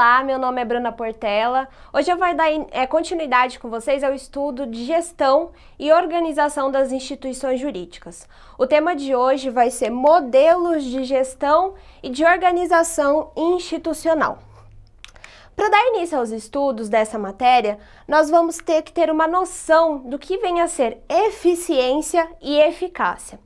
Olá, meu nome é Bruna Portela. Hoje eu vou dar continuidade com vocês ao estudo de gestão e organização das instituições jurídicas. O tema de hoje vai ser modelos de gestão e de organização institucional. Para dar início aos estudos dessa matéria, nós vamos ter que ter uma noção do que vem a ser eficiência e eficácia.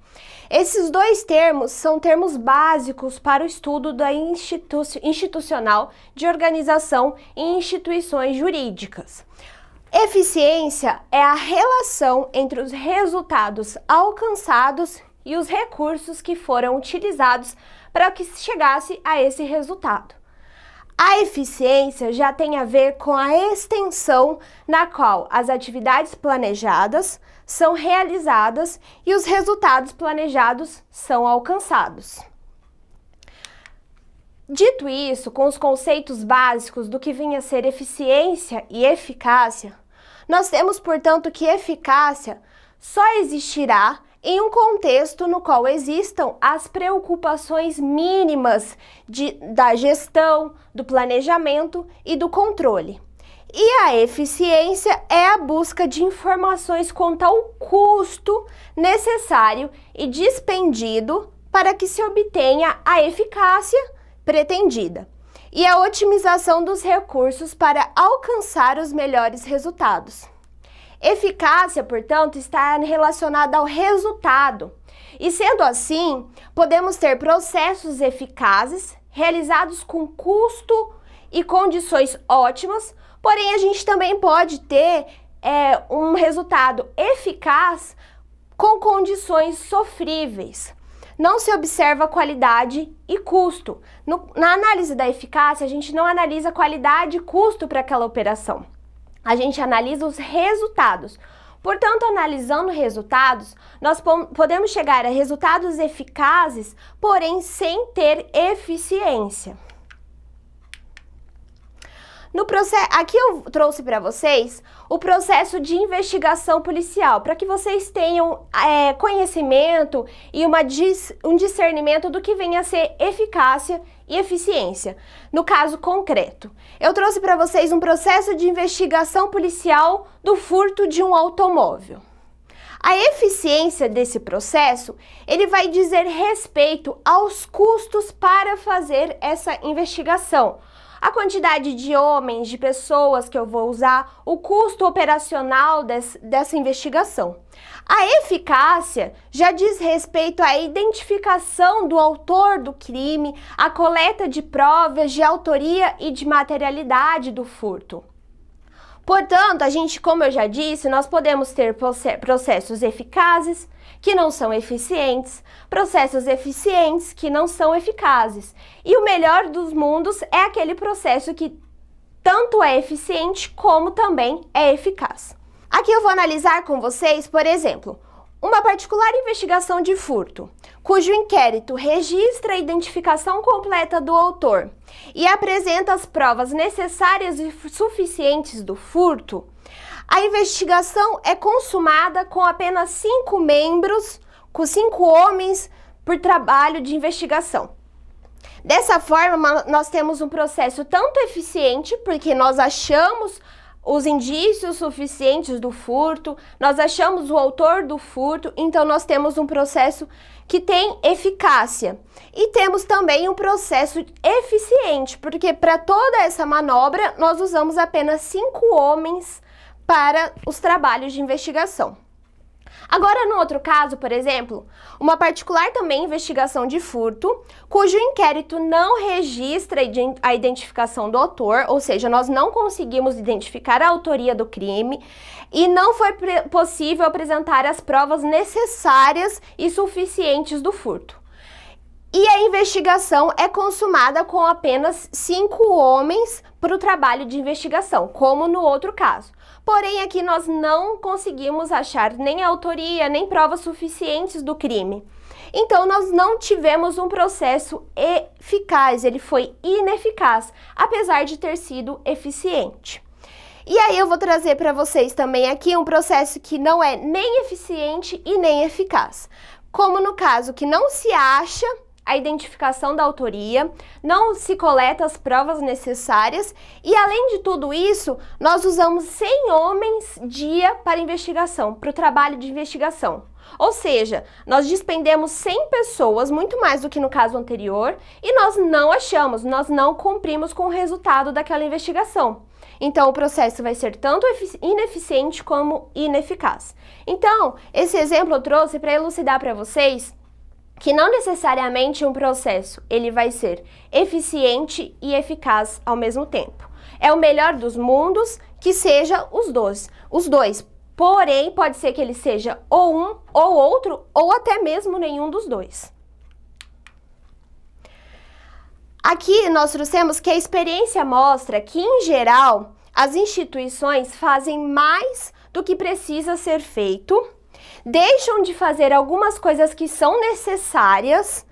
Esses dois termos são termos básicos para o estudo da institucional de organização em instituições jurídicas. Eficiência é a relação entre os resultados alcançados e os recursos que foram utilizados para que se chegasse a esse resultado. A eficiência já tem a ver com a extensão na qual as atividades planejadas são realizadas e os resultados planejados são alcançados. Dito isso, com os conceitos básicos do que vem a ser eficiência e eficácia, nós temos, portanto, que eficácia só existirá em um contexto no qual existam as preocupações mínimas da gestão, do planejamento e do controle. E a eficiência é a busca de informações quanto ao custo necessário e dispendido para que se obtenha a eficácia pretendida e a otimização dos recursos para alcançar os melhores resultados. Eficácia, portanto, está relacionada ao resultado. E sendo assim, podemos ter processos eficazes, realizados com custo e condições ótimas, porém a gente também pode ter um resultado eficaz com condições sofríveis. Não se observa qualidade e custo. Na análise da eficácia, a gente não analisa qualidade e custo para aquela operação. A gente analisa os resultados. Portanto, analisando resultados, nós podemos chegar a resultados eficazes, porém sem ter eficiência. Aqui eu trouxe para vocês o processo de investigação policial, para que vocês tenham conhecimento e um discernimento do que vem a ser eficácia e eficiência. No caso concreto, eu trouxe para vocês um processo de investigação policial do furto de um automóvel. A eficiência desse processo, ele vai dizer respeito aos custos para fazer essa investigação. A quantidade de homens, de pessoas que eu vou usar, o custo operacional dessa investigação. A eficácia já diz respeito à identificação do autor do crime, a coleta de provas de autoria e de materialidade do furto. Portanto, como eu já disse, nós podemos ter processos eficazes que não são eficientes, processos eficientes que não são eficazes. E o melhor dos mundos é aquele processo que tanto é eficiente como também é eficaz. Aqui eu vou analisar com vocês, por exemplo, uma particular investigação de furto, cujo inquérito registra a identificação completa do autor e apresenta as provas necessárias e suficientes do furto. A investigação é consumada com apenas 5 membros, com 5 homens por trabalho de investigação. Dessa forma, nós temos um processo tanto eficiente, porque nós achamos os indícios suficientes do furto, nós achamos o autor do furto, então nós temos um processo que tem eficácia. E temos também um processo eficiente, porque para toda essa manobra nós usamos apenas 5 homens para os trabalhos de investigação. Agora, no outro caso, por exemplo, uma particular também investigação de furto, cujo inquérito não registra a identificação do autor, ou seja, nós não conseguimos identificar a autoria do crime e não foi possível apresentar as provas necessárias e suficientes do furto. E a investigação é consumada com apenas 5 homens para o trabalho de investigação, como no outro caso. Porém, aqui nós não conseguimos achar nem a autoria, nem provas suficientes do crime. Então, nós não tivemos um processo eficaz, ele foi ineficaz, apesar de ter sido eficiente. E aí eu vou trazer para vocês também aqui um processo que não é nem eficiente e nem eficaz. Como no caso que não se acha a identificação da autoria, não se coleta as provas necessárias e, além de tudo isso, nós usamos 100 homens dia para investigação, para o trabalho de investigação. Ou seja, nós despendemos 100 pessoas, muito mais do que no caso anterior, e nós não achamos, nós não cumprimos com o resultado daquela investigação. Então, o processo vai ser tanto ineficiente como ineficaz. Então, esse exemplo eu trouxe para elucidar para vocês que não necessariamente um processo ele vai ser eficiente e eficaz ao mesmo tempo. É o melhor dos mundos que seja os dois. Porém, pode ser que ele seja ou um ou outro, ou até mesmo nenhum dos dois. Aqui nós trouxemos que a experiência mostra que, em geral, as instituições fazem mais do que precisa ser feito, deixam de fazer algumas coisas que são necessárias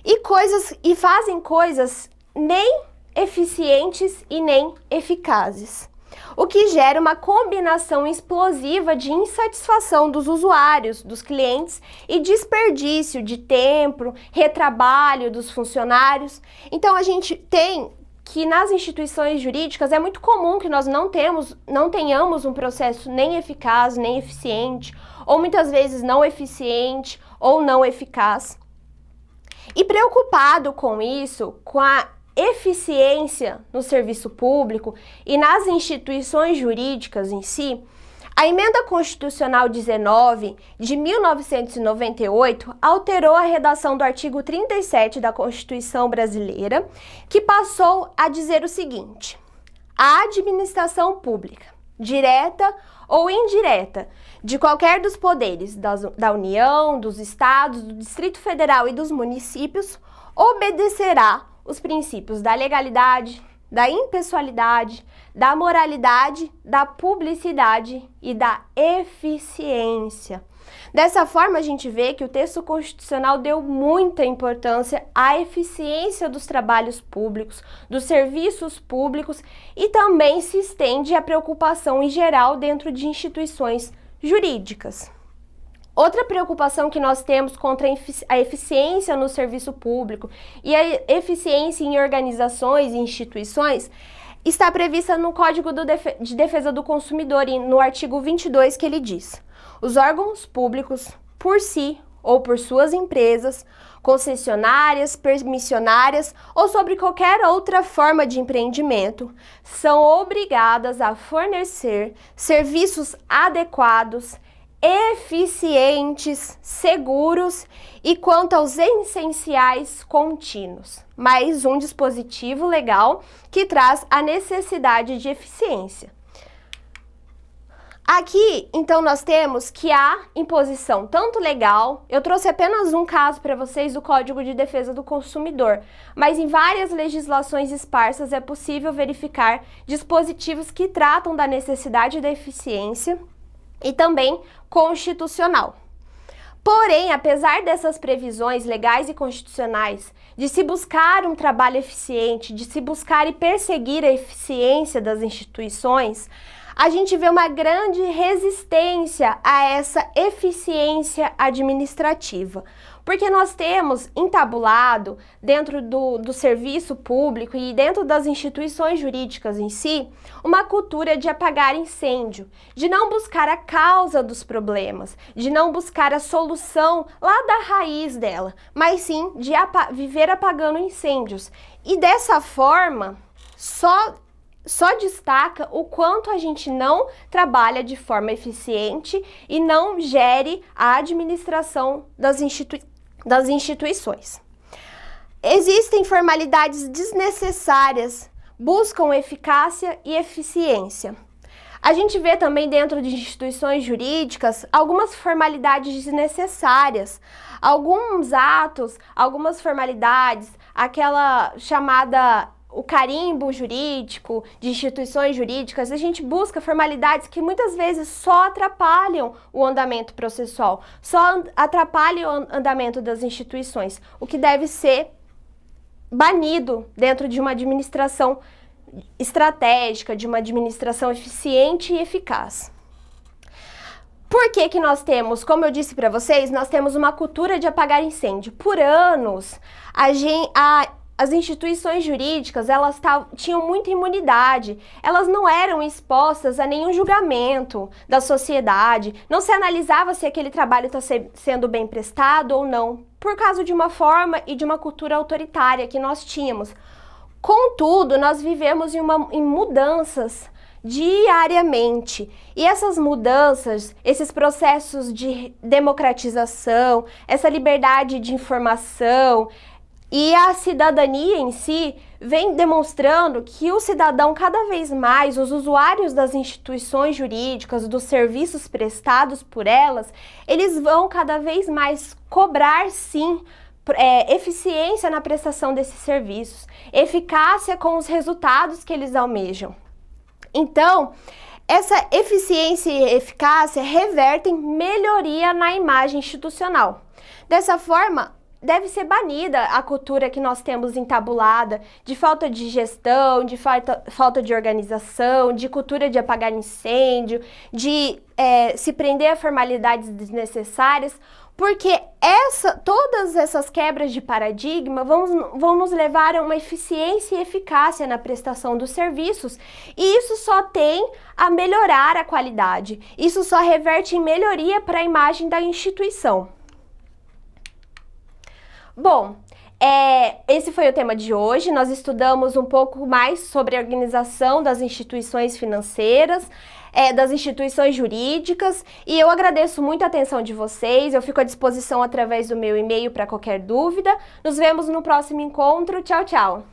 e fazem coisas nem eficientes e nem eficazes, o que gera uma combinação explosiva de insatisfação dos usuários, dos clientes e desperdício de tempo, retrabalho dos funcionários. Então, a gente tem que nas instituições jurídicas é muito comum que nós não tenhamos um processo nem eficaz, nem eficiente, ou muitas vezes não eficiente ou não eficaz. E preocupado com isso, com a eficiência no serviço público e nas instituições jurídicas em si, a Emenda Constitucional 19 de 1998 alterou a redação do artigo 37 da Constituição Brasileira, que passou a dizer o seguinte: a administração pública, direta ou indireta, de qualquer dos poderes da União, dos Estados, do Distrito Federal e dos municípios, obedecerá os princípios da legalidade, da impessoalidade, da moralidade, da publicidade e da eficiência. Dessa forma, a gente vê que o texto constitucional deu muita importância à eficiência dos trabalhos públicos, dos serviços públicos e também se estende à preocupação em geral dentro de instituições jurídicas. Outra preocupação que nós temos contra a eficiência no serviço público e a eficiência em organizações e instituições está prevista no Código de Defesa do Consumidor, no artigo 22, que ele diz: os órgãos públicos, por si ou por suas empresas, concessionárias, permissionárias ou sobre qualquer outra forma de empreendimento, são obrigadas a fornecer serviços adequados, eficientes, seguros e quanto aos essenciais contínuos. Mais um dispositivo legal que traz a necessidade de eficiência. Aqui, então, nós temos que há imposição tanto legal, eu trouxe apenas um caso para vocês do Código de Defesa do Consumidor, mas em várias legislações esparsas é possível verificar dispositivos que tratam da necessidade da eficiência e também constitucional. Porém, apesar dessas previsões legais e constitucionais de se buscar um trabalho eficiente, de se buscar e perseguir a eficiência das instituições, a gente vê uma grande resistência a essa eficiência administrativa, porque nós temos entabulado dentro do serviço público e dentro das instituições jurídicas em si, uma cultura de apagar incêndio, de não buscar a causa dos problemas, de não buscar a solução lá da raiz dela, mas sim de viver apagando incêndios. E dessa forma, só destaca o quanto a gente não trabalha de forma eficiente e não gere a administração das instituições. Existem formalidades desnecessárias, buscam eficácia e eficiência. A gente vê também dentro de instituições jurídicas algumas formalidades desnecessárias, alguns atos, algumas formalidades, aquela chamada o carimbo jurídico de instituições jurídicas, a gente busca formalidades que muitas vezes só atrapalham o andamento processual, só atrapalham o andamento das instituições, o que deve ser banido dentro de uma administração estratégica, de uma administração eficiente e eficaz. Por que que nós temos, como eu disse para vocês, nós temos uma cultura de apagar incêndio? Por anos, as instituições jurídicas, elas tinham muita imunidade, elas não eram expostas a nenhum julgamento da sociedade, não se analisava se aquele trabalho está sendo bem prestado ou não, por causa de uma forma e de uma cultura autoritária que nós tínhamos. Contudo, nós vivemos em mudanças diariamente. E essas mudanças, esses processos de democratização, essa liberdade de informação e a cidadania em si vem demonstrando que o cidadão cada vez mais, os usuários das instituições jurídicas, dos serviços prestados por elas, eles vão cada vez mais cobrar sim eficiência na prestação desses serviços, eficácia com os resultados que eles almejam. Então, essa eficiência e eficácia revertem melhoria na imagem institucional. Dessa forma, deve ser banida a cultura que nós temos entabulada de falta de gestão, de falta de organização, de cultura de apagar incêndio, de se prender a formalidades desnecessárias, porque todas essas quebras de paradigma vão nos levar a uma eficiência e eficácia na prestação dos serviços, e isso só tem a melhorar a qualidade, isso só reverte em melhoria para a imagem da instituição. Bom, esse foi o tema de hoje. Nós estudamos um pouco mais sobre a organização das instituições financeiras, das instituições jurídicas, e eu agradeço muito a atenção de vocês. Eu fico à disposição através do meu e-mail para qualquer dúvida. Nos vemos no próximo encontro. Tchau, tchau!